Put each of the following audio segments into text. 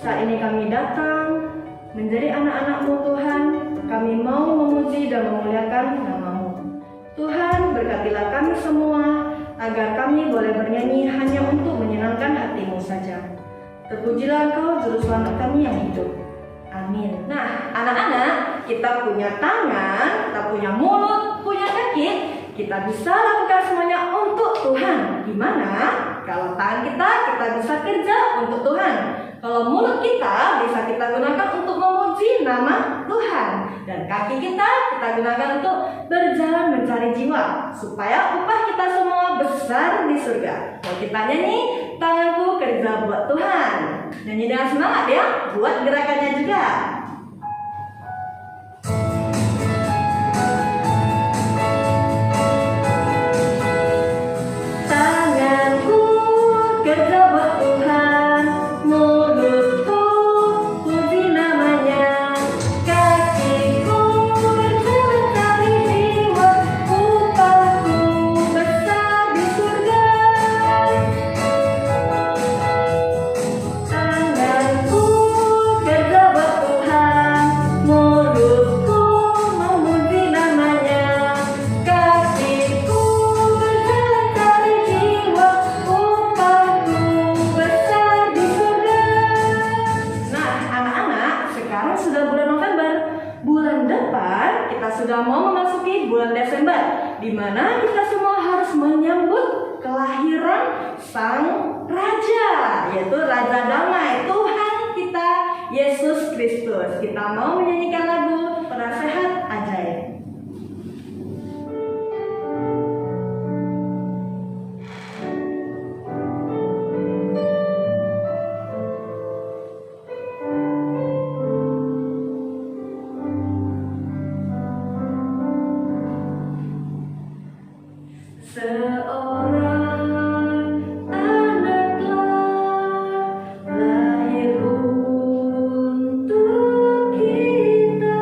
Saat ini kami datang menjadi anak-anak-Mu Tuhan. Kami mau memuji dan memuliakan nama-Mu. Tuhan, berkatilah kami semua agar kami boleh bernyanyi hanya untuk menyenangkan hati-Mu saja. Terpujilah Engkau Juru Selamat kami yang hidup. Amin. Nah, anak-anak, kita punya tangan, kita punya mulut, punya kaki. Kita bisa lakukan semuanya untuk Tuhan. Gimana? Kalau tangan kita bisa kerja untuk Tuhan. Kalau mulut kita bisa kita gunakan untuk memuji nama Tuhan. Dan kaki kita gunakan untuk berjalan mencari jiwa. Supaya upah kita semua besar di surga. Kalau kita nyanyi, tanganku kerja buat Tuhan. Nyanyi dengan semangat ya, buat gerakannya juga. Sudah mau memasuki bulan Desember, di mana kita semua harus menyambut kelahiran Sang Raja, yaitu Raja Damai, Tuhan kita Yesus Kristus. Kita mau menyanyikan lagu Penasehat Ajaib. Kita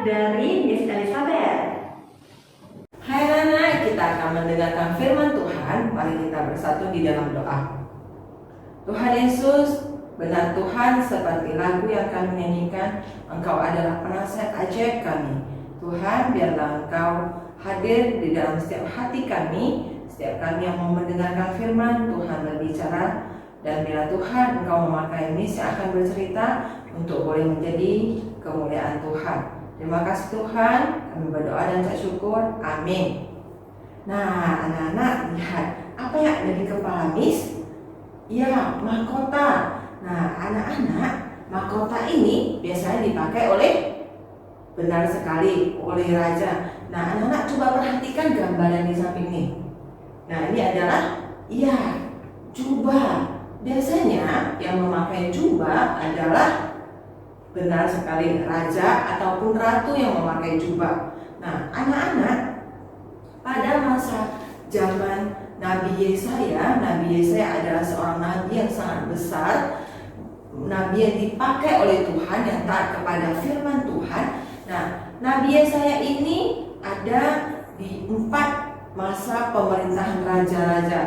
dari Miss Elizabeth. Hai anak, kita akan mendengarkan firman Tuhan. Mari kita bersatu di dalam doa. Tuhan Yesus, benar Tuhan, seperti lagu yang kami nyanyikan, Engkau adalah penasihat ajaib kami. Tuhan, biarlah Engkau hadir di dalam setiap hati kami, setiap kami yang mau mendengarkan firman Tuhan berbicara. Dan bila Tuhan Engkau memakai Miss yang akan bercerita untuk boleh menjadi kemuliaan Tuhan. Terima kasih Tuhan, kami berdoa dan ucap syukur. Amin. Nah, anak-anak lihat apa yang ada di kepala Miss? Ya, mahkota. Nah, anak-anak, mahkota ini biasanya dipakai oleh, benar sekali, oleh raja. Nah, anak-anak coba perhatikan gambaran di samping ini. Nah, ini adalah, ya, jubah. Biasanya yang memakai jubah adalah, benar sekali, raja ataupun ratu yang memakai jubah. Nah, anak-anak, pada masa zaman Nabi Yesaya adalah seorang nabi yang sangat besar, nabi yang dipakai oleh Tuhan, yang taat kepada firman Tuhan. Nah, Nabi Yesaya ini ada di 4 masa pemerintahan raja-raja.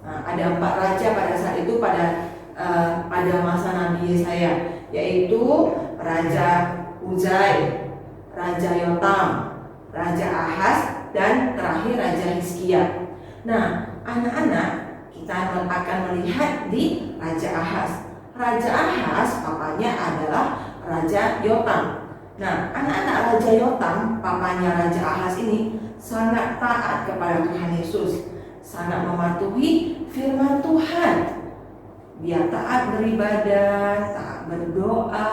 Nah, ada 4 raja pada saat itu pada masa Nabi Yesaya, yaitu Raja Uzai, Raja Yotam, Raja Ahaz, dan terakhir Raja Hizkia. Nah, anak-anak, kita akan melihat di Raja Ahaz. Raja Ahaz papanya adalah Raja Yotam. Nah, anak-anak Raja Yotam, papanya Raja Ahaz ini sangat taat kepada Tuhan Yesus, sangat mematuhi firman Tuhan. Dia taat beribadah, taat berdoa,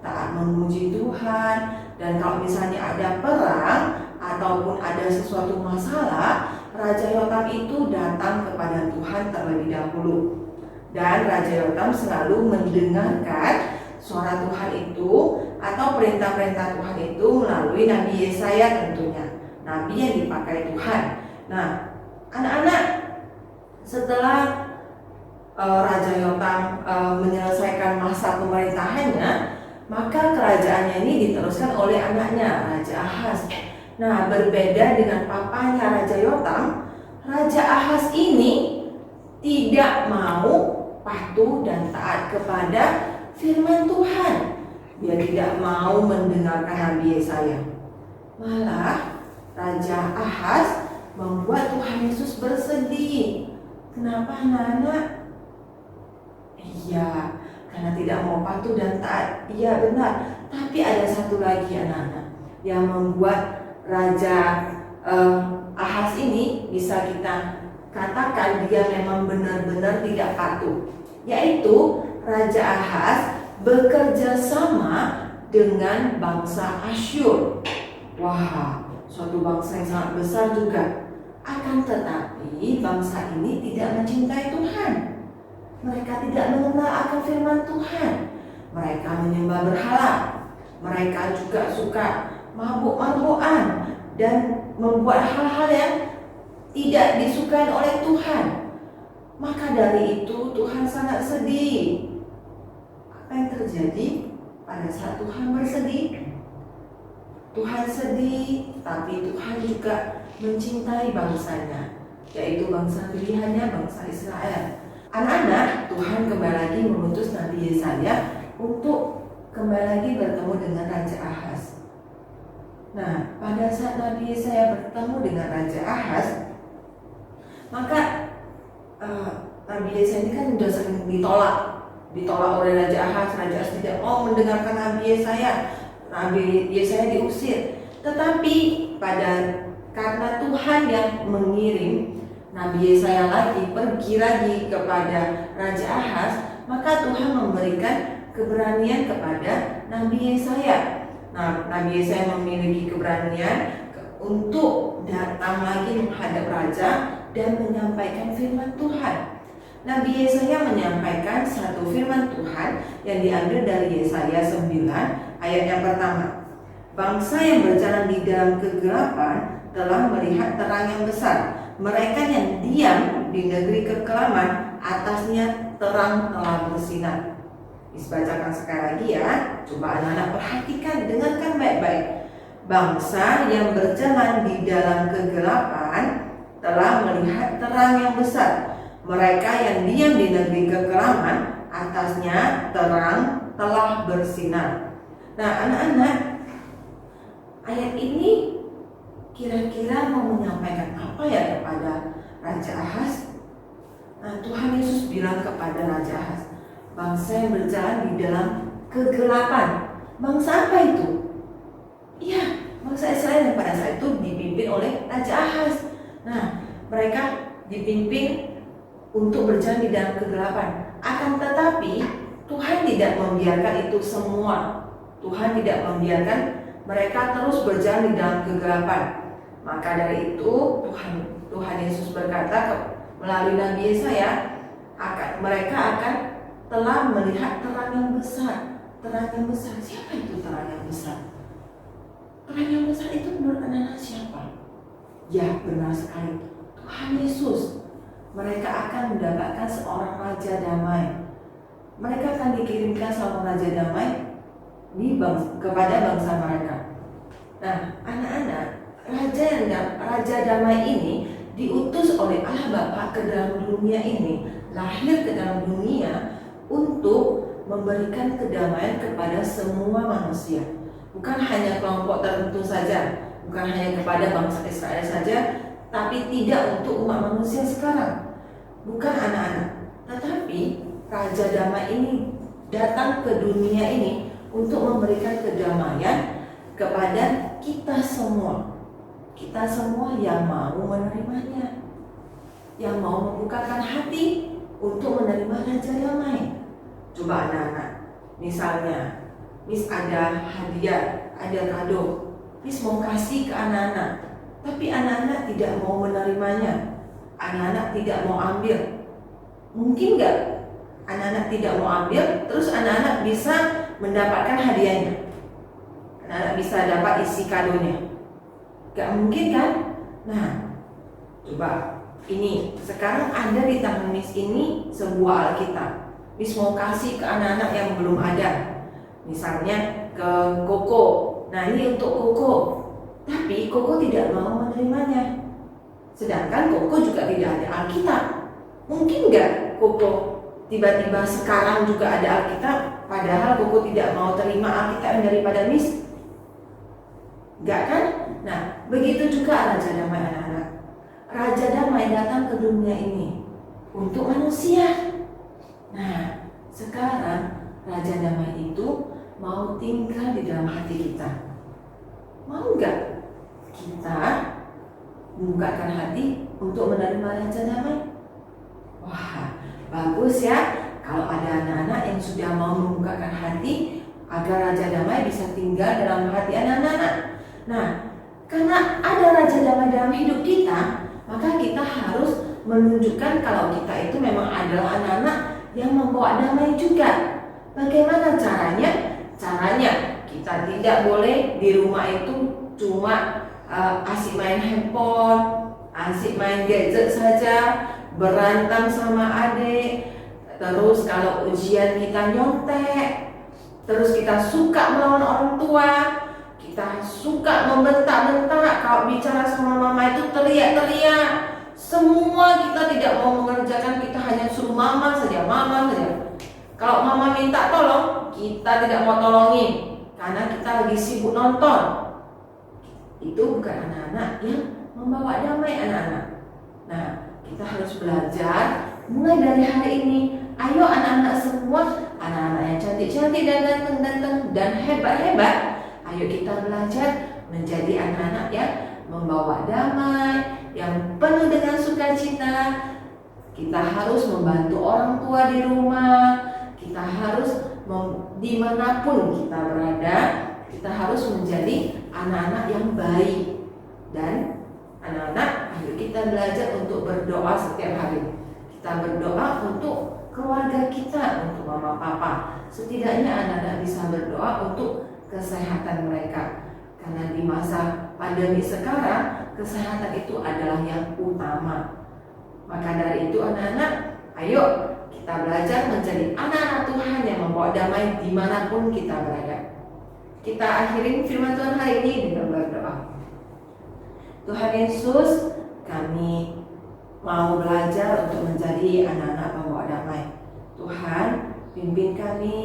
taat memuji Tuhan. Dan kalau misalnya ada perang ataupun ada sesuatu masalah, Raja Yotam itu datang kepada Tuhan terlebih dahulu. Dan Raja Yotam selalu mendengarkan suara Tuhan itu atau perintah-perintah Tuhan itu melalui Nabi Yesaya tentunya, nabi yang dipakai Tuhan. Nah, anak-anak, setelah Raja Yotam menyelesaikan masa pemerintahannya, maka kerajaannya ini diteruskan oleh anaknya, Raja Ahaz. Nah, berbeda dengan papanya Raja Yotam, Raja Ahaz ini tidak mau patuh dan taat kepada firman Tuhan. Dia tidak mau mendengarkan Nabi Yesaya. Malah Raja Ahaz membuat Tuhan Yesus bersedih. Kenapa anak-anak? Iya, karena tidak mau patuh dan taat. Iya, benar. Tapi ada satu lagi anak-anak yang membuat Raja Ahaz ini bisa kita katakan dia memang benar-benar tidak patuh, yaitu Raja Ahaz bekerja sama dengan bangsa Asyur. Wah, suatu bangsa yang sangat besar juga. Akan tetapi bangsa ini tidak mencintai Tuhan. Mereka tidak mengenal akan firman Tuhan. Mereka menyembah berhala. Mereka juga suka mabuk-mabukan dan membuat hal-hal yang tidak disukai oleh Tuhan. Maka dari itu Tuhan sangat sedih. Apa yang terjadi pada saat Tuhan bersedih? Tuhan sedih, tapi Tuhan juga mencintai bangsanya, yaitu bangsa pilihannya, bangsa Israel. Anak-anak, Tuhan kembali lagi mengutus Nabi Yesaya untuk kembali lagi bertemu dengan Raja Ahaz. Nah, pada saat Nabi Yesaya bertemu dengan Raja Ahaz, maka Nabi Yesaya ini kan sudah sering ditolak oleh Raja Ahaz. Raja Ahaz tidak mau mendengarkan Nabi Yesaya. Nabi Yesaya diusir. Tetapi karena Tuhan yang mengirim Nabi Yesaya pergi lagi kepada Raja Ahaz, maka Tuhan memberikan keberanian kepada Nabi Yesaya. Nah, Nabi Yesaya memiliki keberanian untuk datang lagi menghadap raja dan menyampaikan firman Tuhan. Nabi Yesaya menyampaikan satu firman Tuhan yang diambil dari Yesaya 9 ayat yang pertama. Bangsa yang berjalan di dalam kegelapan telah melihat terang yang besar. Mereka yang diam di negeri kekelaman, atasnya terang telah bersinar. Dibacakan sekali lagi ya. Coba anak-anak perhatikan, dengarkan baik-baik. bangsa yang berjalan di dalam kegelapan telah melihat terang yang besar. Mereka yang diam di negeri kekelaman, atasnya terang telah bersinar. Nah, anak-anak, ayat ini kira-kira mau menyampaikan apa ya kepada Raja Ahaz? Nah, Tuhan Yesus bilang kepada Raja Ahaz, bangsa yang berjalan di dalam kegelapan. Bangsa apa itu? Iya, bangsa Israel yang pada saat itu dipimpin oleh Raja Ahaz. Nah, mereka dipimpin untuk berjalan di dalam kegelapan. Akan tetapi Tuhan tidak membiarkan itu semua. Tuhan tidak membiarkan mereka terus berjalan di dalam kegelapan. Maka dari itu Tuhan Yesus berkata melalui Nabi Yesaya, mereka akan telah melihat terang yang besar. Terang yang besar, siapa itu terang yang besar? Terang yang besar itu menurut anak-anak siapa? Ya, benar sekali, Tuhan Yesus. Mereka akan mendapatkan seorang Raja Damai. Mereka akan dikirimkan seorang Raja Damai kepada bangsa mereka. Nah, anak-anak, Raja Damai ini diutus oleh Allah Bapa ke dalam dunia ini, lahir ke dalam dunia untuk memberikan kedamaian kepada semua manusia. Bukan hanya kelompok tertentu saja, bukan hanya kepada bangsa Israel saja, tapi tidak untuk umat manusia sekarang. Bukan anak-anak, tetapi Raja Damai ini datang ke dunia ini untuk memberikan kedamaian kepada kita semua. Kita semua yang mau menerimanya, yang mau membukakan hati untuk menerima Raja Damai. Coba anak-anak, misalnya Miss ada hadiah, ada kado, Miss mau kasih ke anak-anak, tapi anak-anak tidak mau menerimanya, anak-anak tidak mau ambil. Mungkin nggak anak-anak tidak mau ambil, terus anak-anak bisa mendapatkan hadiahnya, anak-anak bisa dapat isi kadonya? Gak mungkin kan? Nah, coba ini sekarang ada di tangan Miss ini sebuah Alkitab. Miss mau kasih ke anak-anak yang belum ada, misalnya ke Koko. Nah, ini untuk Koko, tapi Koko tidak mau menerimanya. Sedangkan Koko juga tidak ada Alkitab. Mungkin nggak Koko tiba-tiba sekarang juga ada Alkitab, padahal Koko tidak mau terima Alkitab yang daripada Miss? Nggak kan? Nah, begitu juga Raja Damai anak-anak. Raja Damai datang ke dunia ini untuk manusia. Nah, sekarang Raja Damai itu mau tinggal di dalam hati kita. Mau nggak kita membukakan hati untuk menerima Raja Damai? Wah, bagus ya kalau ada anak-anak yang sudah mau membukakan hati agar Raja Damai bisa tinggal dalam hati anak-anak. Nah, karena ada Raja Damai dalam hidup kita, maka kita harus menunjukkan kalau kita itu memang adalah anak-anak yang membawa damai juga. Bagaimana caranya? Caranya kita tidak boleh di rumah itu cuma asik main handphone, asik main gadget saja, berantem sama adik, terus kalau ujian kita nyontek, terus kita suka melawan orang tua, kita suka membentak-bentak, kalau bicara sama mama itu teriak-teriak. Semua kita tidak mau mengerjakan, kita hanya suruh mama saja. Kalau mama minta tolong, kita tidak mau tolongin karena kita lagi sibuk nonton. Itu bukan anak-anak yang membawa damai anak-anak. Nah, kita harus belajar mulai dari hari ini. Ayo anak-anak semua, anak-anak yang cantik-cantik dan ganteng-ganteng dan hebat-hebat, ayo kita belajar menjadi anak-anak yang membawa damai, yang penuh dengan sukacita. Kita harus membantu orang tua di rumah. Kita harus dimanapun kita berada, kita harus menjadi anak-anak yang baik. Dan anak-anak, ayo kita belajar untuk berdoa setiap hari. Kita berdoa untuk keluarga kita, untuk mama papa. Setidaknya anak-anak bisa berdoa untuk kesehatan mereka. Karena di masa pandemi sekarang, kesehatan itu adalah yang utama. Maka dari itu anak-anak, ayo kita belajar menjadi anak-anak Tuhan yang membawa damai dimanapun kita berada. Kita akhirin firman Tuhan hari ini dengan berdoa. Tuhan Yesus, kami mau belajar untuk menjadi anak-anak pembawa damai. Tuhan, pimpin kami,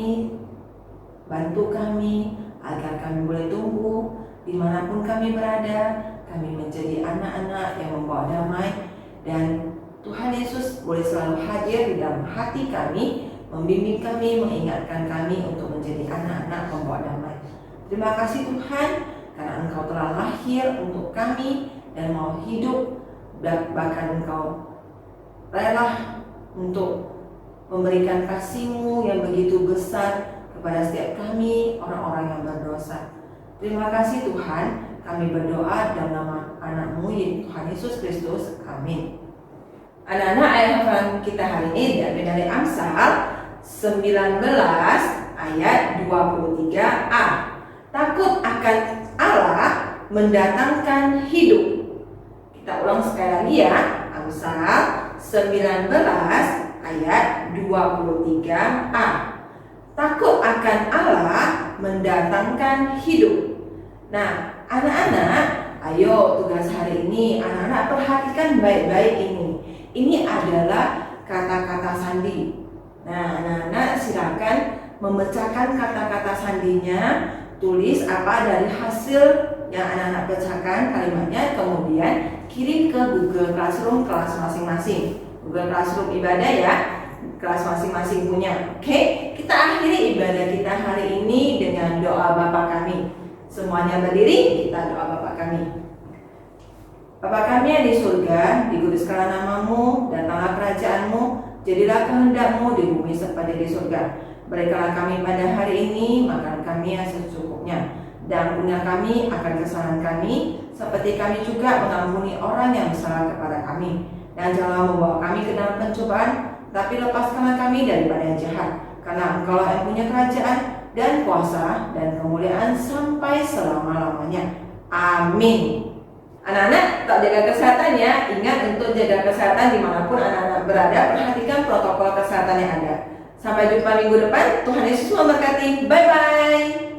bantu kami agar kami boleh tumbuh dimanapun kami berada. Kami menjadi anak-anak yang membawa damai, dan Tuhan Yesus boleh selalu hadir di dalam hati kami, membimbing kami, mengingatkan kami untuk menjadi anak-anak pembawa damai. Terima kasih Tuhan, karena Engkau telah lahir untuk kami dan mau hidup, bahkan Engkau rela untuk memberikan kasih-Mu yang begitu besar kepada setiap kami, orang-orang yang berdosa. Terima kasih Tuhan, kami berdoa dalam nama anak-Mu, Tuhan Yesus Kristus. Amin. Anak-anak, ayat hafalan kita hari ini diambil dari Amsal 19 ayat 23a. Takut akan Allah mendatangkan hidup. Kita ulang sekali lagi ya. Amsal 19 ayat 23a. Takut akan Allah mendatangkan hidup. Nah, anak-anak, ayo tugas hari ini anak-anak perhatikan baik-baik ini. Ini adalah kata-kata sandi. Nah, anak-anak silakan memecahkan kata-kata sandinya. Tulis apa dari hasil yang anak-anak pecahkan kalimatnya, kemudian kirim ke Google Classroom kelas masing-masing. Google Classroom ibadah ya, kelas masing-masing punya. Oke, kita akhiri ibadah kita hari ini dengan doa Bapa kami. Semuanya berdiri, kita doa Bapa kami. Bapa kami yang di surga, dikuduskanlah nama-Mu, datanglah kerajaan-Mu, jadilah kehendak-Mu di bumi seperti di surga. Berikanlah kami pada hari ini makan kami yang secukupnya, dan ampunilah kami akan kesalahan kami, seperti kami juga mengampuni orang yang bersalah kepada kami. Dan janganlah membawa kami ke dalam pencobaan, tapi lepaskanlah kami daripada yang jahat. Karena Engkaulah yang punya kerajaan dan kuasa dan kemuliaan sampai selama-lamanya. Amin. Anak-anak, tak jaga kesehatan ya. Ingat untuk jaga kesehatan dimanapun anak-anak berada. Perhatikan protokol kesehatan yang ada. Sampai jumpa minggu depan. Tuhan Yesus memberkati. Bye-bye.